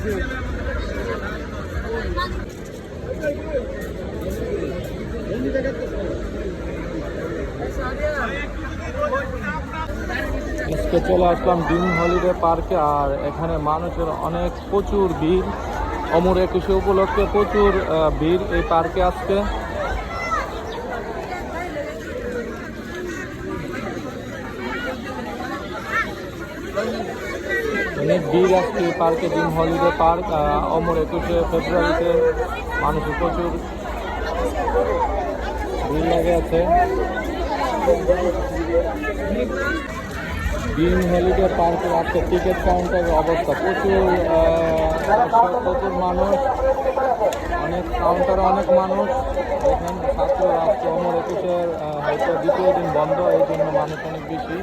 আজকে চলে আসলাম dream holiday পার্কে, আর এখানে মানুষের অনেক প্রচুর ভিড়। অমর 21 উপলক্ষে প্রচুর ভিড় এই পার্কে আজকে। অনেক ভিড় আজকে এই পার্কে, ড্রিম হলিডে পার্ক। অমর 21 ফেব্রুয়ারিতে মানুষের প্রচুর ভিড় লেগে আছে। ড্রিম হলিডে পার্কের আজকে টিকিট কাউন্টারের অবস্থা প্রচুর মানুষ, অনেক কাউন্টারে অনেক মানুষ। দেখেন ছাত্র আজকে অমর 21 হয়তো দ্বিতীয় দিন বন্ধ, এই জন্য মানুষ অনেক বেশি।